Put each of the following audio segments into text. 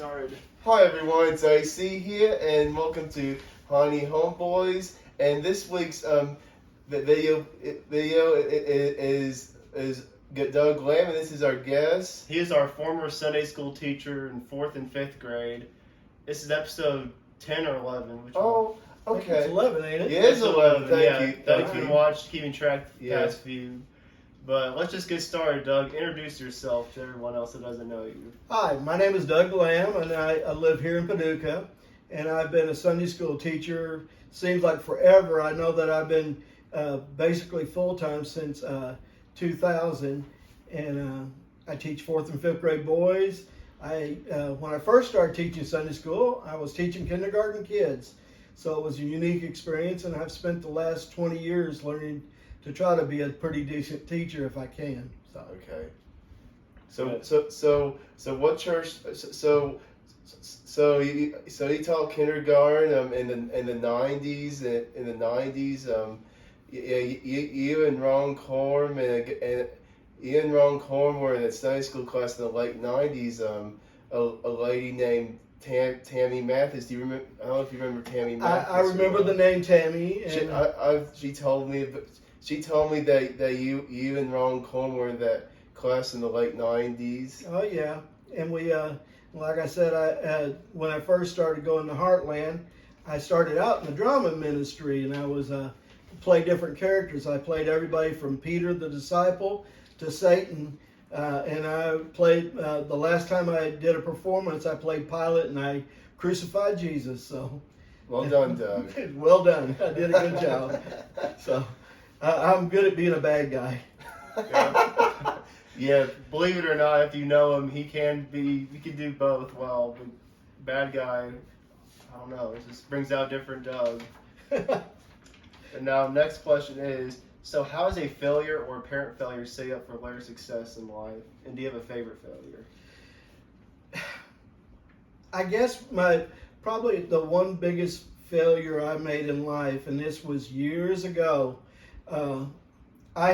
started. Hi everyone, it's AC here, and welcome to Honey Homeboys. And this week's video is Doug Lamb, and this is our guest. He is our former Sunday school teacher in 4th and 5th grade. This is episode 10 or 11. Which Oh, I think okay. it's 11, ain't it? Yeah, it's 11. Thank you. Doug's been watched, keeping track of the Yeah. past few. But let's just get started, Doug. Introduce yourself to everyone else that doesn't know you. Hi, my name is Doug Lamb, and I live here in Paducah, and I've been a Sunday school teacher. Seems like forever. I know that I've been basically full-time since 2000, and I teach 4th and 5th grade boys. When I first started teaching Sunday school, I was teaching kindergarten kids, so it was a unique experience, and I've spent the last 20 years learning to try to be a pretty decent teacher if I can. So. Okay. So what church? So you taught kindergarten in the 90s. In the 90s, you and Ron Corm and Ian Ron Corm were in a Sunday school class in the late 90s. A lady named Tammy Mathis. Do you remember? I don't know if you remember Tammy Mathis. I remember the name Tammy. And She told me that you and Ron Corm were in that class in the late 90s. Oh yeah, and we like I said, when I first started going to Heartland, I started out in the drama ministry, and I was played different characters. I played everybody from Peter the disciple to Satan, and I played the last time I did a performance, I played Pilate, and I crucified Jesus. So Well done, Doug. well done. I did a good job. So I'm good at being a bad guy. Yeah, believe it or not, if you know him, he can do both well. But bad guy, I don't know, it just brings out different Doug. And now, next question is, so how does a failure or apparent failure set you up for later success in life? And do you have a favorite failure? I guess probably the one biggest failure I made in life, and this was years ago, I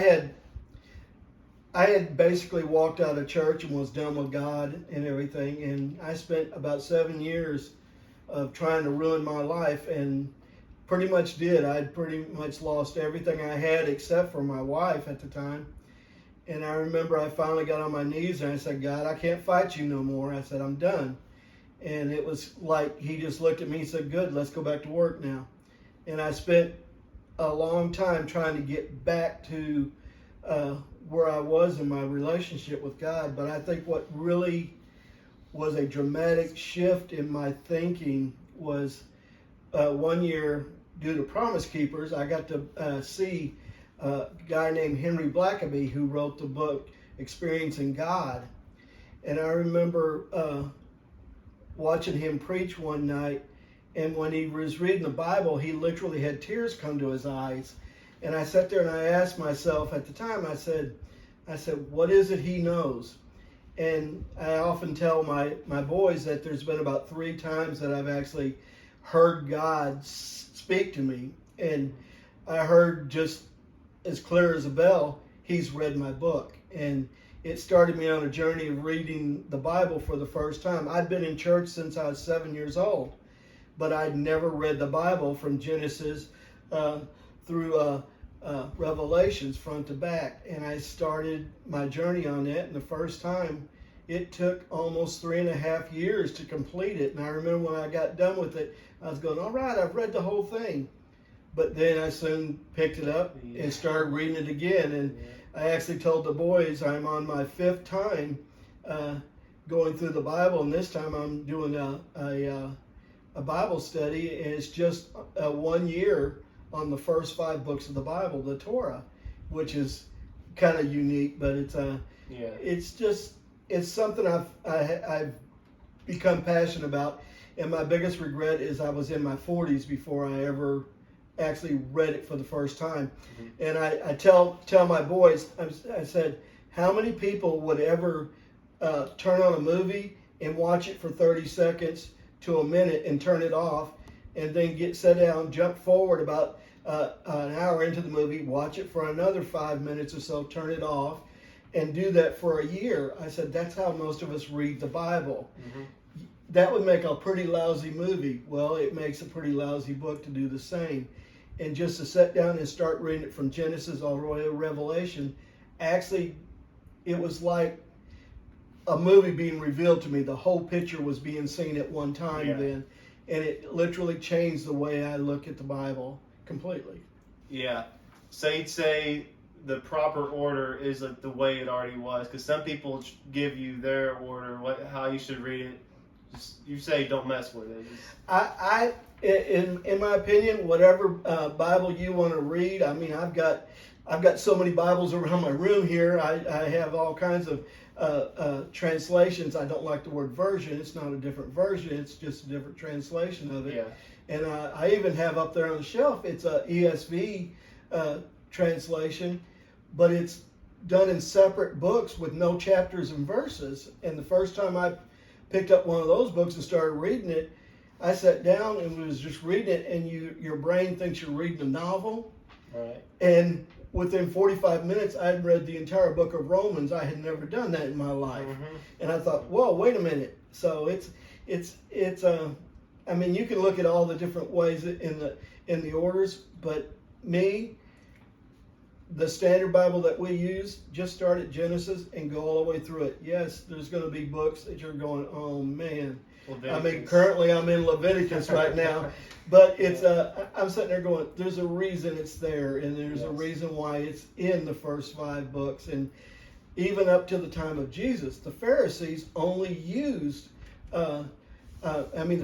had basically walked out of church and was done with God and everything, and I spent about 7 years of trying to ruin my life, and pretty much did. I'd pretty much lost everything I had except for my wife at the time. And I remember I finally got on my knees and I said, God, I can't fight you no more. I said, I'm done. And it was like he just looked at me and said, good, let's go back to work now. And I spent a long time trying to get back to where I was in my relationship with God. But I think what really was a dramatic shift in my thinking was 1 year, due to Promise Keepers, I got to see a guy named Henry Blackaby, who wrote the book Experiencing God. And I remember watching him preach one night, and when he was reading the Bible, he literally had tears come to his eyes. And I sat there and I asked myself at the time, I said, what is it he knows? And I often tell my boys that there's been about 3 times that I've actually heard God speak to me. And I heard just as clear as a bell, he's read my book. And it started me on a journey of reading the Bible for the first time. I'd been in church since I was 7 years old, but I'd never read the Bible from Genesis through Revelations front to back. And I started my journey on that, and the first time it took almost 3.5 years to complete it. And I remember when I got done with it, I was going, all right, I've read the whole thing. But then I soon picked it up and started reading it again. And I actually told the boys I'm on my 5th time going through the Bible, and this time I'm doing a Bible study, and it's just 1 year on the first 5 books of the Bible, the Torah, which is kind of unique, but it's something I've become passionate about. And my biggest regret is I was in my 40s before I ever actually read it for the first time. Mm-hmm. And I tell my boys, I said, how many people would ever turn on a movie and watch it for 30 seconds to a minute and turn it off, and then sit down, jump forward about an hour into the movie, watch it for another 5 minutes or so, turn it off, and do that for a year? I said, that's how most of us read the Bible. Mm-hmm. that would make a pretty lousy movie. Well, it makes a pretty lousy book to do the same. And just to sit down and start reading it from Genesis all the way to Revelation, actually, it was like a movie being revealed to me. The whole picture was being seen at one time then. And it literally changed the way I look at the Bible completely. Yeah. So you'd say the proper order is like the way it already was, because some people give you their order, how you should read it. You say don't mess with it. In my opinion, whatever Bible you want to read. I mean, I've got so many Bibles around my room here. I have all kinds of translations. I don't like the word version. It's not a different version. It's just a different translation of it. Yeah. And I even have up there on the shelf, it's a ESV translation, but it's done in separate books with no chapters and verses. And the first time I picked up one of those books and started reading it, I sat down and was just reading it, and your brain thinks you're reading a novel. Right. And within 45 minutes, I'd read the entire book of Romans. I had never done that in my life. Mm-hmm. And I thought, whoa, wait a minute. So it's I mean, you can look at all the different ways in the orders, but the standard Bible that we use, just start at Genesis and go all the way through it. Yes, there's going to be books that you're going, oh man. Leviticus. I mean, currently I'm in Leviticus right now, but it's I'm sitting there going, there's a reason it's there, and there's a reason why it's in the first 5 books. And even up to the time of Jesus, the Pharisees only used, the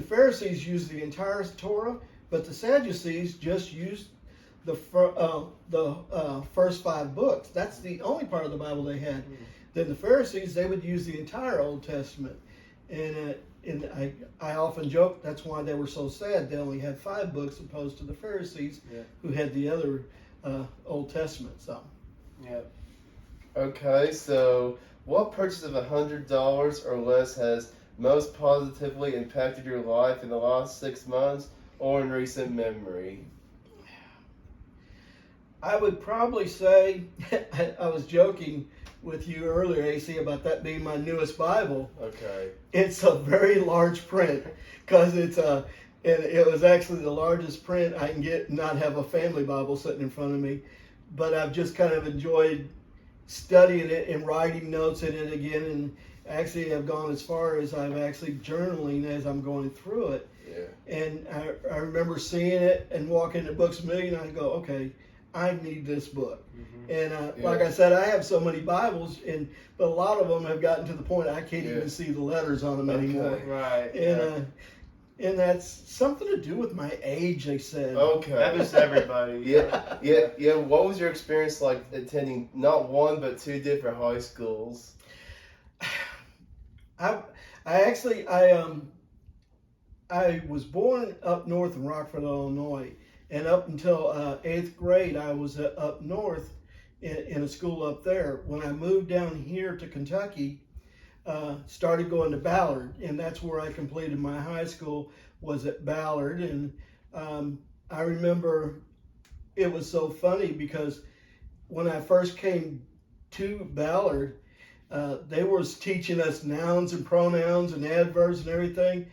Pharisees used the entire Torah, but the Sadducees just used the first 5 books. That's the only part of the Bible they had. Then the Pharisees, they would use the entire Old Testament. And I often joke that's why they were so sad. They only had 5 books opposed to the Pharisees who had the other Old Testament. So. Yeah. Okay, so what purchase of $100 or less has most positively impacted your life in the last 6 months or in recent memory? I would probably say, I was joking with you earlier, AC, about that being my newest Bible. Okay. It's a very large print because and it was actually the largest print I can get, not have a family Bible sitting in front of me. But I've just kind of enjoyed studying it and writing notes in it again, and actually have gone as far as I'm actually journaling as I'm going through it. Yeah. And I remember seeing it and walking to Books A Million, I go, okay, I need this book. And like I said, I have so many Bibles, but a lot of them have gotten to the point I can't even see the letters on them anymore. Right. And that's something to do with my age, they said. Okay. Happens to everybody. Yeah. What was your experience like attending not one but 2 different high schools? I was born up north in Rockford, Illinois, and up until 8th grade, I was up north in a school up there. When I moved down here to Kentucky, started going to Ballard, and that's where I completed my high school, was at Ballard. And I remember it was so funny because when I first came to Ballard, they was teaching us nouns and pronouns and adverbs and everything,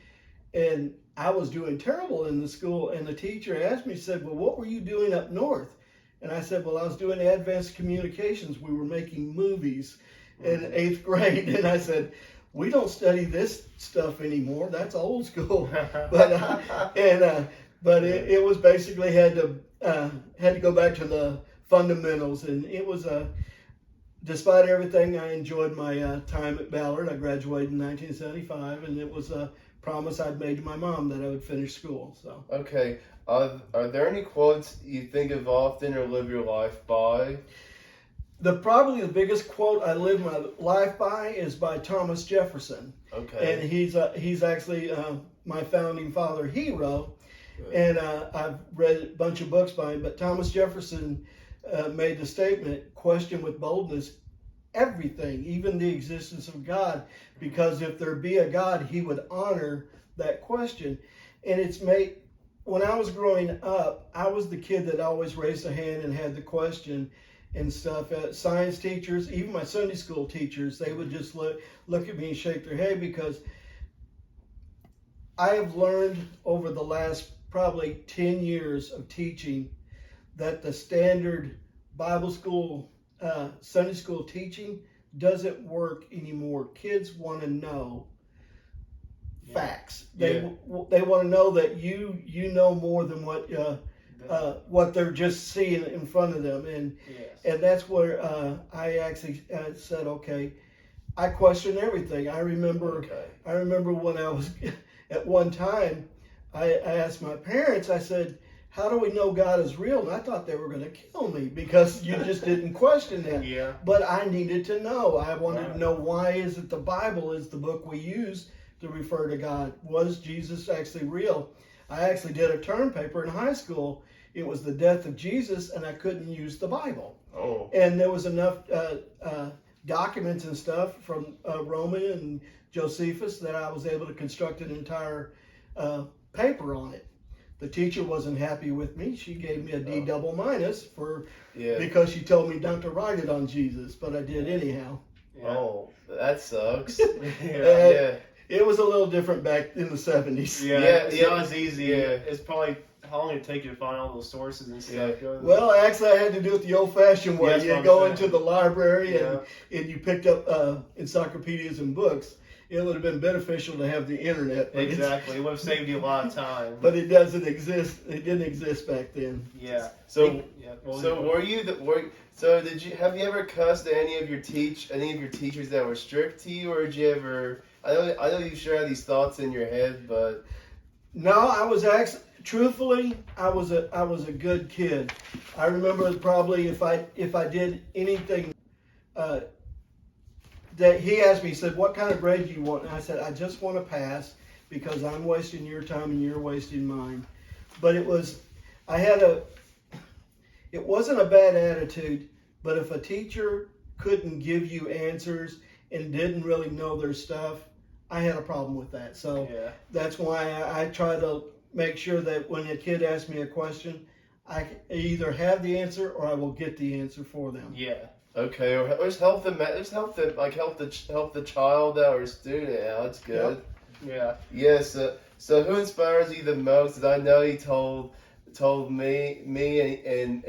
and I was doing terrible in the school. And the teacher asked me, said, well, what were you doing up north? And I said, well, I was doing advanced communications. We were making movies in 8th grade. And I said, we don't study this stuff anymore. That's old school. But it was basically had to go back to the fundamentals. And it was despite everything, I enjoyed my time at Ballard. I graduated in 1975, and it was a promise I'd made to my mom that I would finish school. So. Okay. Are there any quotes you think of often or live your life by? Probably the biggest quote I live my life by is by Thomas Jefferson. Okay. And he's actually my founding father hero. Good. And I've read a bunch of books by him. But Thomas Jefferson made the statement, question with boldness everything, even the existence of God, because if there be a God, he would honor that question. And when I was growing up, I was the kid that always raised a hand and had the question and stuff. Science teachers, even my Sunday school teachers, they would just look at me and shake their head, because I have learned over the last probably 10 years of teaching that the standard Bible school, Sunday school teaching doesn't work anymore. Kids want to know facts. They want to know that you know more than what they're just seeing in front of them, and that's where I actually said, okay, I question everything. I remember when I was at one time, I asked my parents, I said, how do we know God is real? And I thought they were going to kill me because you just didn't question that. Yeah. But I needed to know. I wanted to know, why is it the Bible is the book we use to refer to God? Was Jesus actually real? I actually did a term paper in high school. It was the death of Jesus, and I couldn't use the Bible. Oh. And there was enough documents and stuff from Roman and Josephus that I was able to construct an entire paper on it. The teacher wasn't happy with me. She gave me a D double minus because she told me not to write it on Jesus, but I did anyhow. Yeah. Oh, that sucks. Yeah. It was a little different back in the 70s. Yeah, it's not as easy. Yeah. It's probably, how long did it take you to find all those sources and stuff? Well, actually, I had to do it the old-fashioned way. Yes, You I'm go saying. into the library and you picked up encyclopedias and books. It would have been beneficial to have the internet. But Exactly. It would have saved you a lot of time. but it doesn't exist. It didn't exist back then. Yeah. So, Yeah. So did you have you ever cussed any of your teachers that were strict to you, or did you ever? I know you sure had these thoughts in your head, but No, I was actually, truthfully, I was a good kid. I remember probably if I did anything that he asked me, he said, what kind of grade do you want? And I said, I just want to pass because I'm wasting your time and you're wasting mine. But it wasn't a bad attitude, but if a teacher couldn't give you answers and didn't really know their stuff, I had a problem with that. So that's why I try to make sure that when a kid asks me a question, I either have the answer or I will get the answer for them. Yeah. okay, or just help them. Just help them, like help the child out or student out. That's good. Yeah. Yes. So who inspires you the most? And I know he told me and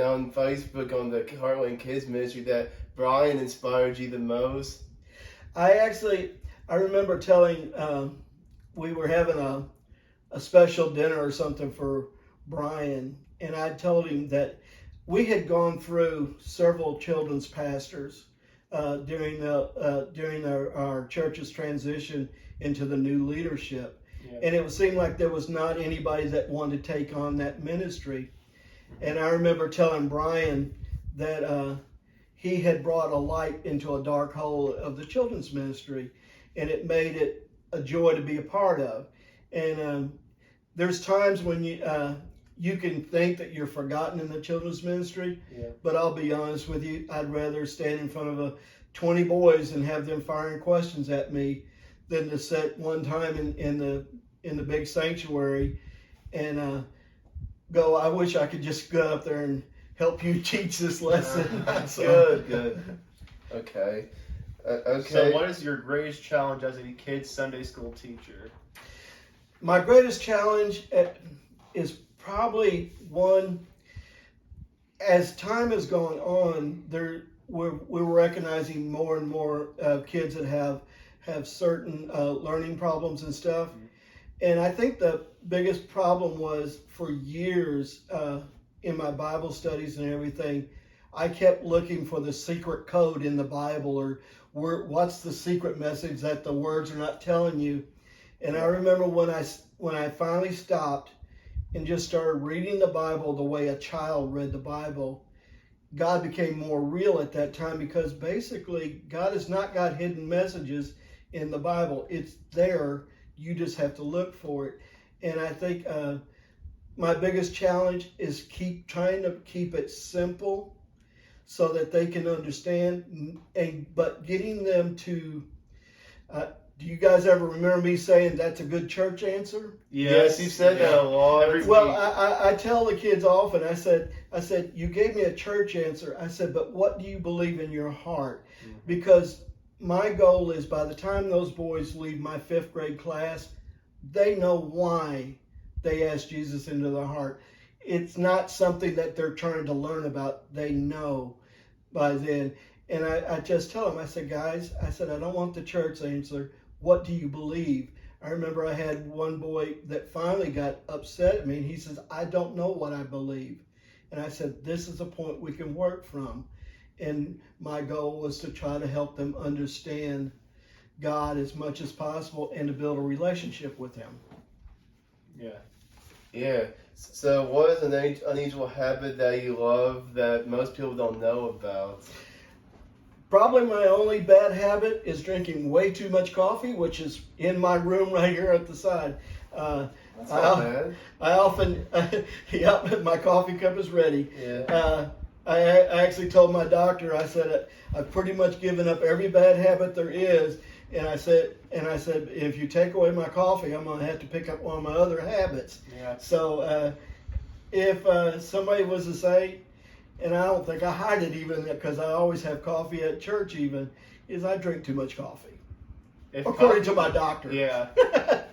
on Facebook on the Heartland Kids Ministry that Brian inspired you the most. I remember telling, we were having a special dinner or something for Brian, and I told him that we had gone through several children's pastors during our church's transition into the new leadership. Yeah. And it seemed like there was not anybody that wanted to take on that ministry. And I remember telling Brian that he had brought a light into a dark hole of the children's ministry, and it made it a joy to be a part of. And there's times when you can think that you're forgotten in the children's ministry, but I'll be honest with you, I'd rather stand in front of 20 boys and have them firing questions at me than to sit one time in the big sanctuary and go, I wish I could just go up there and help you teach this lesson. Good. Okay. Okay. So what is your greatest challenge as a kid's Sunday school teacher? My greatest challenge is probably one, as time has gone on, we're recognizing more and more kids that have certain learning problems and stuff. And I think the biggest problem was for years in my Bible studies and everything, I kept looking for the secret code in the Bible, or what's the secret message that the words are not telling you. And I remember when I finally stopped and just started reading the Bible the way a child read the Bible, God became more real at that time, because basically God has not got hidden messages in the Bible. It's there. You just have to look for it. And I think my biggest challenge is trying to keep it simple so that they can understand, but getting them to, do you guys ever remember me saying that's a good church answer? Yes, you said that a lot. Well, I tell the kids often, I said, you gave me a church answer. I said, but what do you believe in your heart? Because my goal is by the time those boys leave my 5th grade class, they know why they asked Jesus into their heart. It's not something that they're trying to learn about. They know by then. And I just tell them, I said, guys, I said, I don't want the church answer. What do you believe? I remember I had one boy that finally got upset at me, and he says, I don't know what I believe. And I said, this is a point we can work from. And my goal was to try to help them understand God as much as possible and to build a relationship with Him. Yeah. Yeah. So, what is an unusual habit that you love that most people don't know about? Probably my only bad habit is drinking way too much coffee, which is in my room right here at the side. That's not bad. I often, yeah, my coffee cup is ready. Yeah. I actually told my doctor, I said, I've pretty much given up every bad habit there is. And I said, if you take away my coffee, I'm going to have to pick up one of my other habits. Yeah. So if somebody was to say, and I don't think I hide it even because I always have coffee at church even, is I drink too much coffee. According to my doctor. Yeah.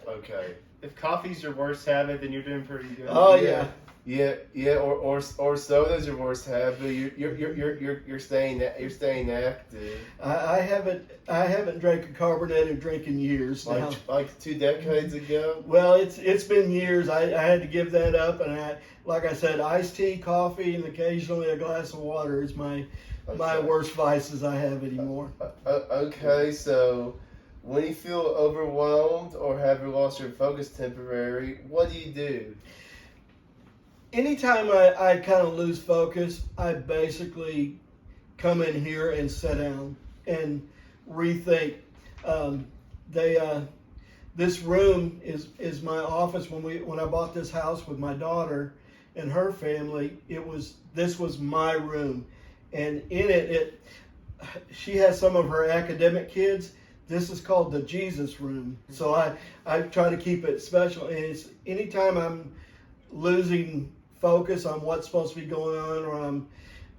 Okay. If coffee's your worst habit, then you're doing pretty good. Oh yeah. Yeah, or soda's your worst habit. You're staying active. I haven't drank a carbonated drink in years now. Like 2 decades ago. Well, it's been years. I had to give that up, and like I said, iced tea, coffee, and occasionally a glass of water is my worst vices I have anymore. Okay, so when you feel overwhelmed or have you lost your focus temporarily, what do you do? Anytime I kind of lose focus, I basically come in here and sit down and rethink. This room is my office. When I bought this house with my daughter and her family, this was my room, and in it she has some of her academic kids. This is called the Jesus room. So I try to keep it special. And it's anytime I'm losing focus on what's supposed to be going on,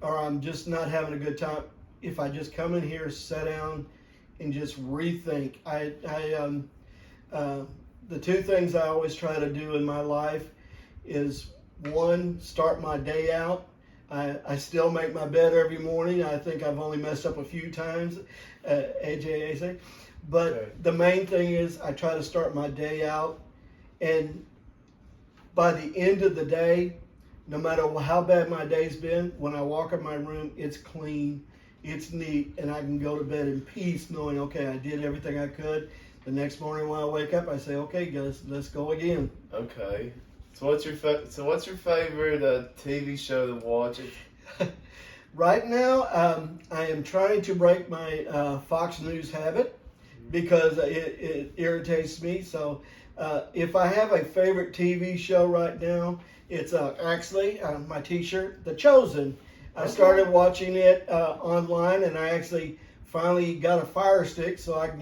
or I'm just not having a good time, if I just come in here, sit down, and just rethink. The two things I always try to do in my life is, one, start my day out. I still make my bed every morning. I think I've only messed up a few times, AJAC. But Okay. The main thing is I try to start my day out, and by the end of the day, no matter how bad my day's been, when I walk in my room, it's clean, it's neat, and I can go to bed in peace knowing, okay, I did everything I could. The next morning when I wake up, I say, okay, guys, let's go again. Okay. So what's your favorite TV show to watch? Right now, I am trying to break my Fox News habit because it irritates me. So if I have a favorite TV show right now, it's actually my T-shirt, The Chosen. I started watching it online, and I actually finally got a Fire Stick so I can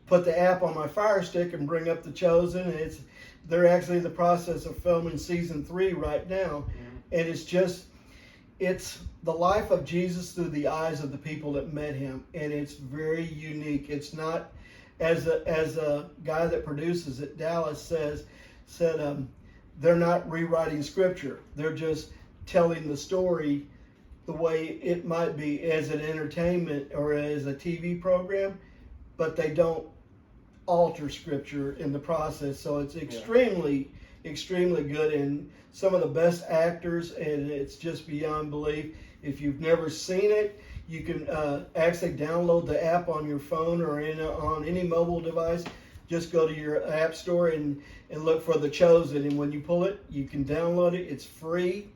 put the app on my Fire Stick and bring up The Chosen. And they're actually in the process of filming season 3 right now, and it's the life of Jesus through the eyes of the people that met him, and it's very unique. It's not, as a guy that produces it, Dallas said they're not rewriting scripture. They're just telling the story the way it might be as an entertainment or as a TV program, but they don't alter scripture in the process. So it's extremely good, and some of the best actors, and it's just beyond belief. If you've never seen it, you can actually download the app on your phone or on any mobile device. Just go to your app store and look for The Chosen, and when you pull it, you can download it. It's free.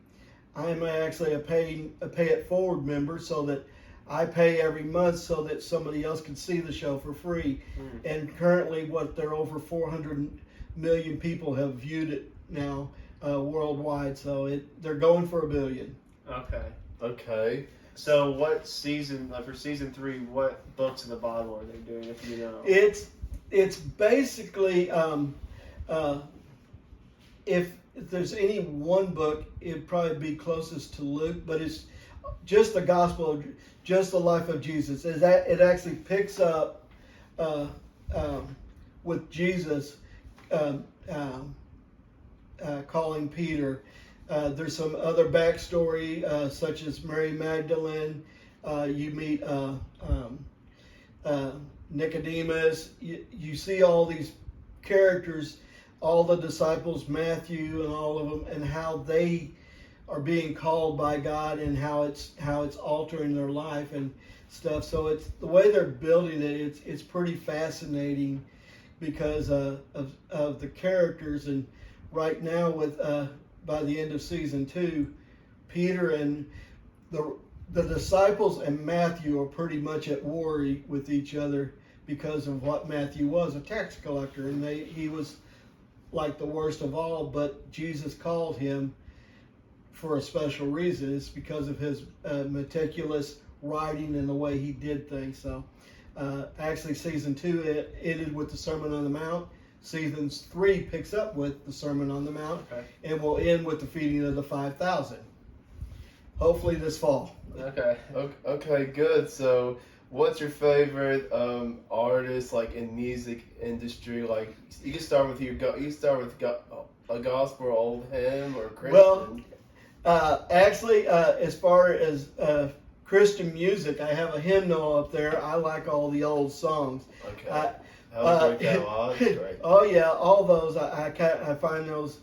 I'm actually a pay it forward member, so that I pay every month so that somebody else can see the show for free. And currently, they're over 400 million people have viewed it now worldwide. So they're going for 1 billion. Okay. So what season, for season 3, what books of the Bible are they doing, if you know? It's basically, if there's any one book, it'd probably be closest to Luke, but it's just the gospel, just the life of Jesus. It actually picks up with Jesus calling Peter. There's some other backstory, such as Mary Magdalene. You meet Nicodemus. You see all these characters, all the disciples, Matthew and all of them, and how they are being called by God and how it's altering their life and stuff. So it's the way they're building it. It's pretty fascinating because of the characters. And right now, with by the end of season 2, Peter and the disciples and Matthew are pretty much at war with each other because of what Matthew was, a tax collector, and he was like the worst of all. But Jesus called him for a special reason. It's because of his meticulous writing and the way he did things. So actually season 2 it ended with the Sermon on the Mount. Season 3 picks up with the Sermon on the Mount, and will end with the feeding of the 5,000. Hopefully this fall. Okay, good. So what's your favorite artist, like in music industry? Like you can start with a gospel old hymn or Christian. Well, actually, as far as Christian music, I have a hymnal up there. I like all the old songs. Okay. That's great. Oh yeah, all those. I find those.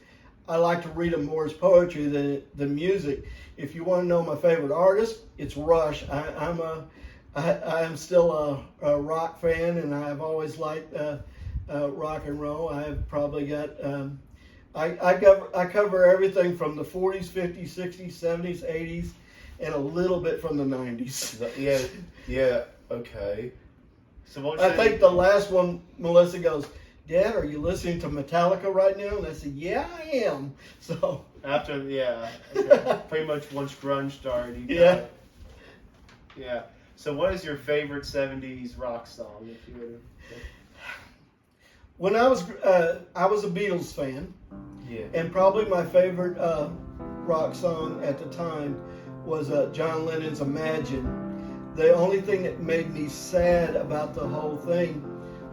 I like to read them more as poetry than music. If you want to know my favorite artist, it's Rush. I am still a rock fan, and I've always liked rock and roll. I've probably got. I cover everything from the 40s, 50s, 60s, 70s, 80s, and a little bit from the 90s. Yeah. Okay. So I think the last one, Melissa goes, "Dad, are you listening to Metallica right now?" And I said, "Yeah, I am." So after, pretty much once grunge started. Yeah. So what is your favorite 70s rock song? If you would. When I was a Beatles fan, and probably my favorite rock song at the time was John Lennon's "Imagine." The only thing that made me sad about the whole thing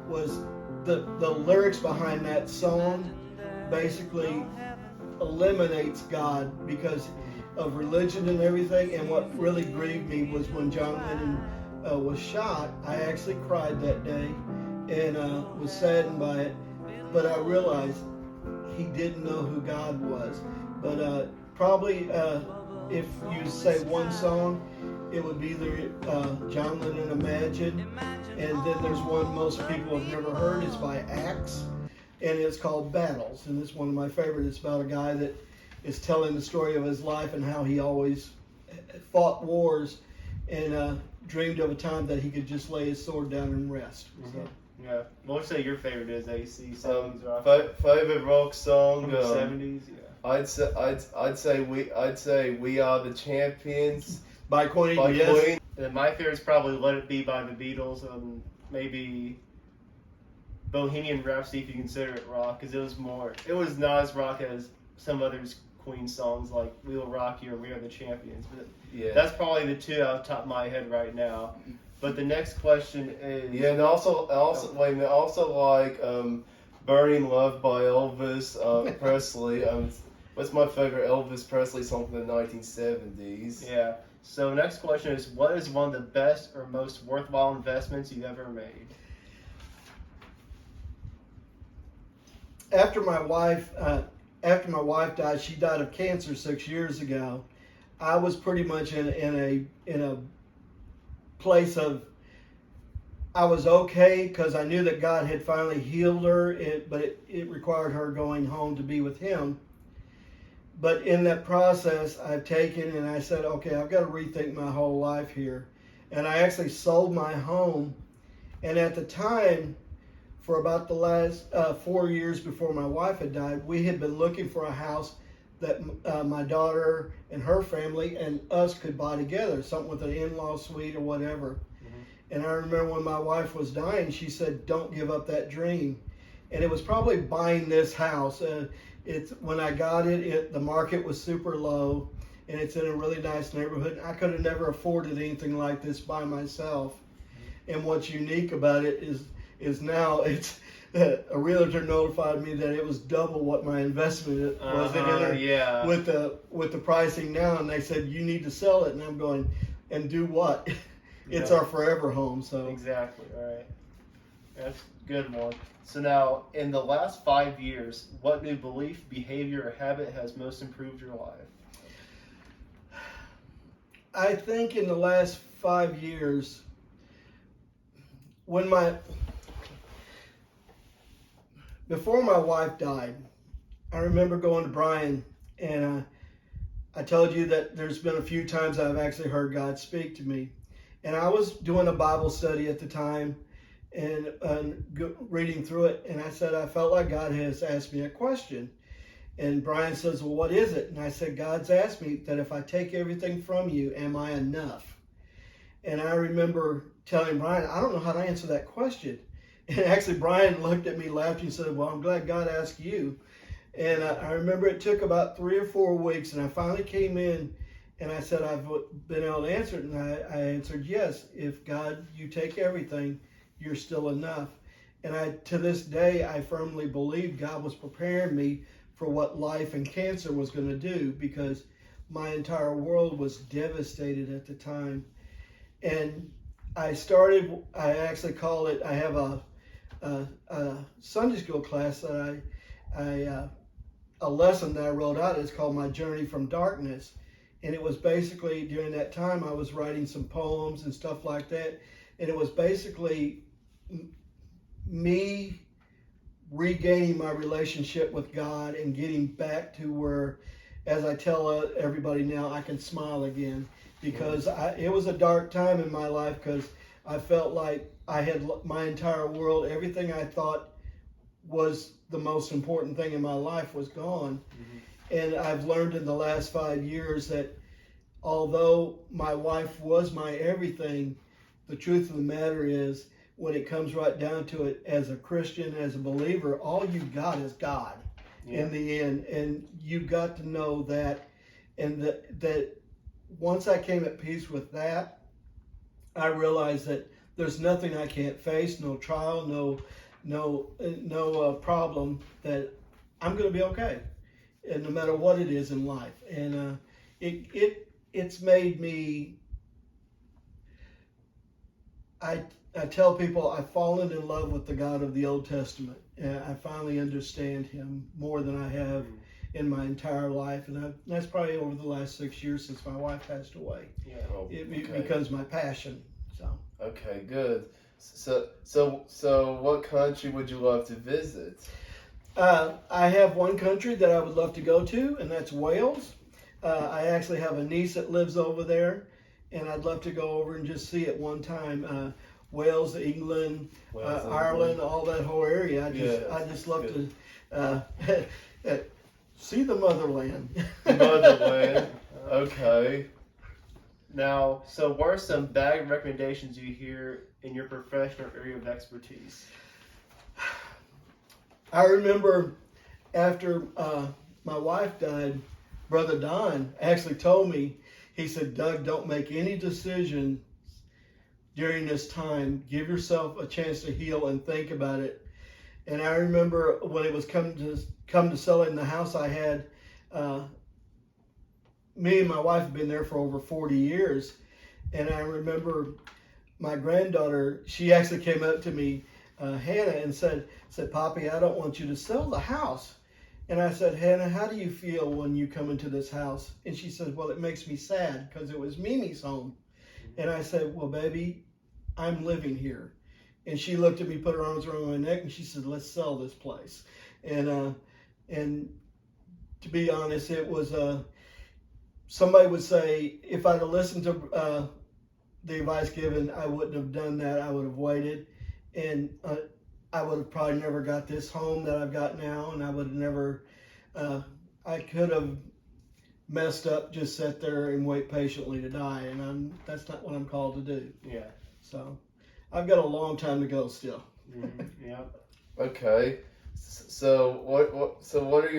was the lyrics behind that song basically eliminates God because of religion and everything. And what really grieved me was when John Lennon was shot. I actually cried that day and was saddened by it. But I realized he didn't know who God was. But probably if you say one song, it would be either John Lennon, "Imagine," and then there's one most people have never heard. It's by Axe, and it's called "Battles," and it's one of my favorites. It's about a guy that is telling the story of his life and how he always fought wars and dreamed of a time that he could just lay his sword down and rest. Mm-hmm. So. Yeah. What would you say your favorite is, AC? 70s rock? Favorite rock song? From the 70s, yeah. I'd say "We Are the Champions" by Queen. Queen. And my favorite is probably "Let It Be" by the Beatles, maybe Bohemian Rhapsody if you consider it rock, because it was not as rock as some other Queen songs like "We Will Rock You" or "We Are the Champions." But that's probably the two out of the top of my head right now. But the next question is... Yeah, and also like "Burning Love" by Elvis Presley. What's my favorite Elvis Presley song from the 1970s? Yeah. So next question is, what is one of the best or most worthwhile investments you've ever made? After my wife died, she died of cancer 6 years ago. I was pretty much in a place of, I was okay because I knew that God had finally healed her, but it required her going home to be with Him. But in that process, I've taken and I said, okay, I've got to rethink my whole life here. And I actually sold my home. And at the time, for about the last 4 years before my wife had died, we had been looking for a house that my daughter and her family and us could buy together, something with an in-law suite or whatever. Mm-hmm. And I remember when my wife was dying, she said, "Don't give up that dream." And it was probably buying this house. When I got it, the market was super low, and it's in a really nice neighborhood. I could have never afforded anything like this by myself. Mm-hmm. And what's unique about it is now a realtor notified me that it was double what my investment was in it yeah. with the pricing now, and they said you need to sell it, and I'm going, and do what? It's Yeah. our forever home. So Exactly, right. That's a good one. So now, in the last 5 years, what new belief, behavior, or habit has most improved your life? I think in the last 5 years, before my wife died, I remember going to Brian, and I told you that there's been a few times I've actually heard God speak to me. And I was doing a Bible study at the time and reading through it, and I said, I felt like God has asked me a question. And Brian says, well, what is it? And I said, God's asked me that if I take everything from you, am I enough? And I remember telling Brian, I don't know how to answer that question. And actually, Brian looked at me, laughed, and said, well, I'm glad God asked you. And I remember it took about 3 or 4 weeks, and I finally came in, and I said, I've been able to answer it. And I answered, yes, if God, you take everything, you're still enough. And to this day, I firmly believe God was preparing me for what life and cancer was going to do, because my entire world was devastated at the time. And I actually call it, I have a Sunday school class that a lesson that I wrote out. It's called My Journey from Darkness. And it was basically, during that time, I was writing some poems and stuff like that. And it was basically me regaining my relationship with God and getting back to where, as I tell everybody now, I can smile again. Because it was a dark time in my life, because I felt like I had my entire world, everything I thought was the most important thing in my life was gone. Mm-hmm. And I've learned in the last 5 years that although my wife was my everything, the truth of the matter is, when it comes right down to it, as a Christian, as a believer, all you got is God in the end. And you got to know that, and that once I came at peace with that, I realized that there's nothing I can't face, no trial, no problem, that I'm going to be okay, and no matter what it is in life. And it's made me. I tell people I've fallen in love with the God of the Old Testament, and I finally understand Him more than I have in my entire life, and that's probably over the last 6 years since my wife passed away. Yeah, it becomes my passion. So. Okay, good. So what country would you love to visit? I have one country that I would love to go to, and that's Wales. I actually have a niece that lives over there, and I'd love to go over and just see it one time. Wales, England, Ireland, all that whole area. I just love to see the motherland. Motherland. Okay. Now, so what are some bad recommendations you hear in your professional area of expertise? I remember after my wife died, Brother Don actually told me, he said, Doug, don't make any decision during this time. Give yourself a chance to heal and think about it. And I remember when it was come to selling the house I had, me and my wife have been there for over 40 years. And I remember my granddaughter, she actually came up to me, Hannah, and said, Poppy, I don't want you to sell the house. And I said, Hannah, how do you feel when you come into this house? And she said, well, it makes me sad because it was Mimi's home. And I said, well, baby, I'm living here. And she looked at me, put her arms around my neck, and she said, let's sell this place. And to be honest, it was, somebody would say, if I'd have listened to the advice given, I wouldn't have done that. I would have waited. And I would have probably never got this home that I've got now, and I would have never, I could have messed up, just sat there and wait patiently to die, and that's not what I'm called to do. Yeah. So I've got a long time to go still. Mm-hmm. Yeah. Okay. So what are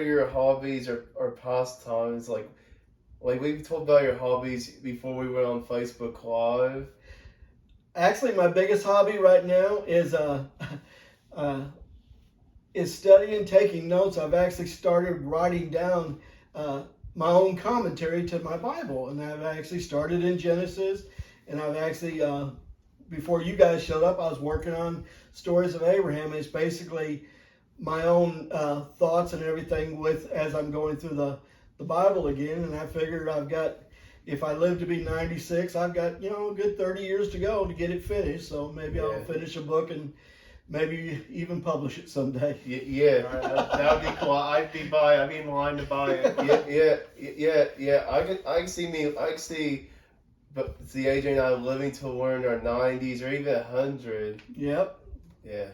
your hobbies or pastimes? Like we've talked about your hobbies before we went on Facebook Live. Actually, my biggest hobby right now is is studying, taking notes. I've actually started writing down my own commentary to my Bible, and I've actually started in Genesis, and I've actually, before you guys showed up, I was working on Stories of Abraham. It's basically my own thoughts and everything with as I'm going through the Bible again, and I figured I've got, if I live to be 96, I've got, you know, a good 30 years to go to get it finished. So maybe I'll finish a book and maybe even publish it someday. Yeah. That would be cool. I'd be in line to buy it. Yeah. I can see, but see AJ and I living to we're in our 90s or even 100. Yep. Yeah.